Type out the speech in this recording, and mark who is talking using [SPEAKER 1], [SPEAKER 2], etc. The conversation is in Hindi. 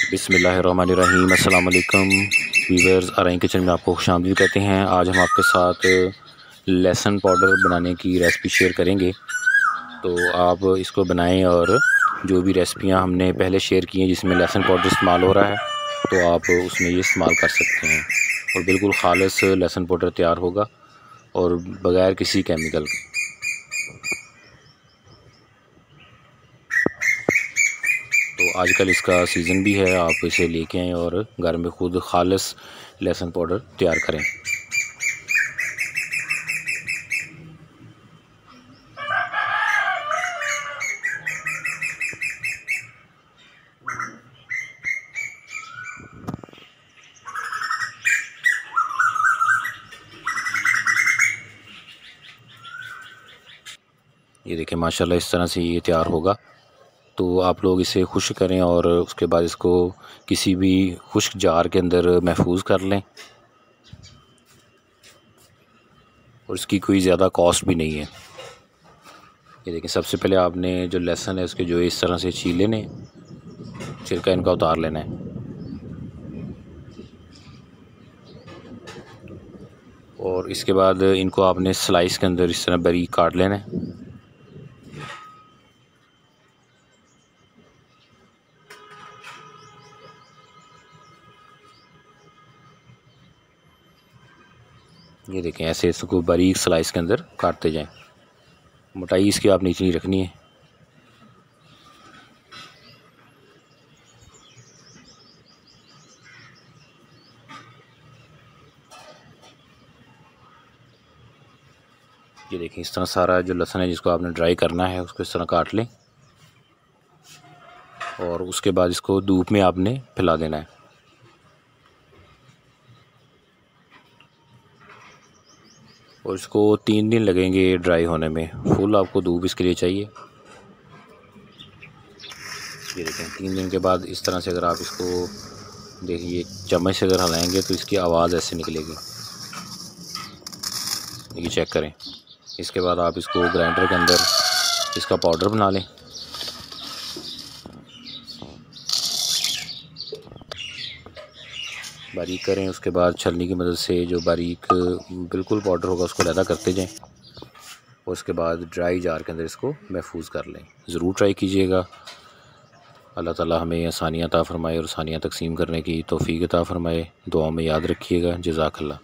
[SPEAKER 1] बिस्मिल्लाहिर्रहमानिर्रहीम। अस्सलाम वालेकुम व्यूअर्स, आरआई किचन में आपको खुशामदीद कहते हैं। आज हम आपके साथ लहसुन पाउडर बनाने की रेसिपी शेयर करेंगे। तो आप इसको बनाएं और जो भी रेसिपियां हमने पहले शेयर की हैं जिसमें लहसुन पाउडर इस्तेमाल हो रहा है तो आप उसमें ये इस्तेमाल कर सकते हैं और बिल्कुल खालिस लहसुन पाउडर तैयार होगा और बग़ैर किसी केमिकल के। तो आजकल इसका सीज़न भी है, आप इसे लेके आएँ और घर में खुद खालिस लहसुन पाउडर तैयार करें। ये देखें माशाल्लाह इस तरह से ये तैयार होगा। तो आप लोग इसे खुश्क करें और उसके बाद इसको किसी भी खुश्क जार के अंदर महफूज कर लें और इसकी कोई ज़्यादा कॉस्ट भी नहीं है। ये देखें, सबसे पहले आपने जो लहसुन है उसके जो इस तरह से छील लेने, छिलका इनका उतार लेना है और इसके बाद इनको आपने स्लाइस के अंदर इस तरह बारीक काट लेना है। ये देखें ऐसे इसको बारीक स्लाइस के अंदर काटते जाएं। मोटाई इसकी आपने इतनी रखनी है। ये देखें इस तरह सारा जो लहसुन है जिसको आपने ड्राई करना है उसको इस तरह काट लें और उसके बाद इसको धूप में आपने फैला देना है। और इसको 3 दिन लगेंगे ड्राई होने में, फुल आपको धूप इसके लिए चाहिए। ये देखें 3 दिन के बाद इस तरह से अगर आप इसको देखिए चम्मच से अगर हिलाएंगे तो इसकी आवाज़ ऐसे निकलेगी। ये चेक करें। इसके बाद आप इसको ग्राइंडर के अंदर इसका पाउडर बना लें। बारीक करें, उसके बाद छलनी की मदद से जो बारीक बिल्कुल पाउडर होगा उसको अलग करते जाएं और उसके बाद ड्राई जार के अंदर इसको महफूज कर लें। ज़रूर ट्राई कीजिएगा। अल्लाह ताला हमें आसानियाँ अता फ़रमाए और आसानियाँ तकसीम करने की तौफ़ीक़ अता फ़रमाए। दुआ में याद रखिएगा। जज़ाकल्लाह।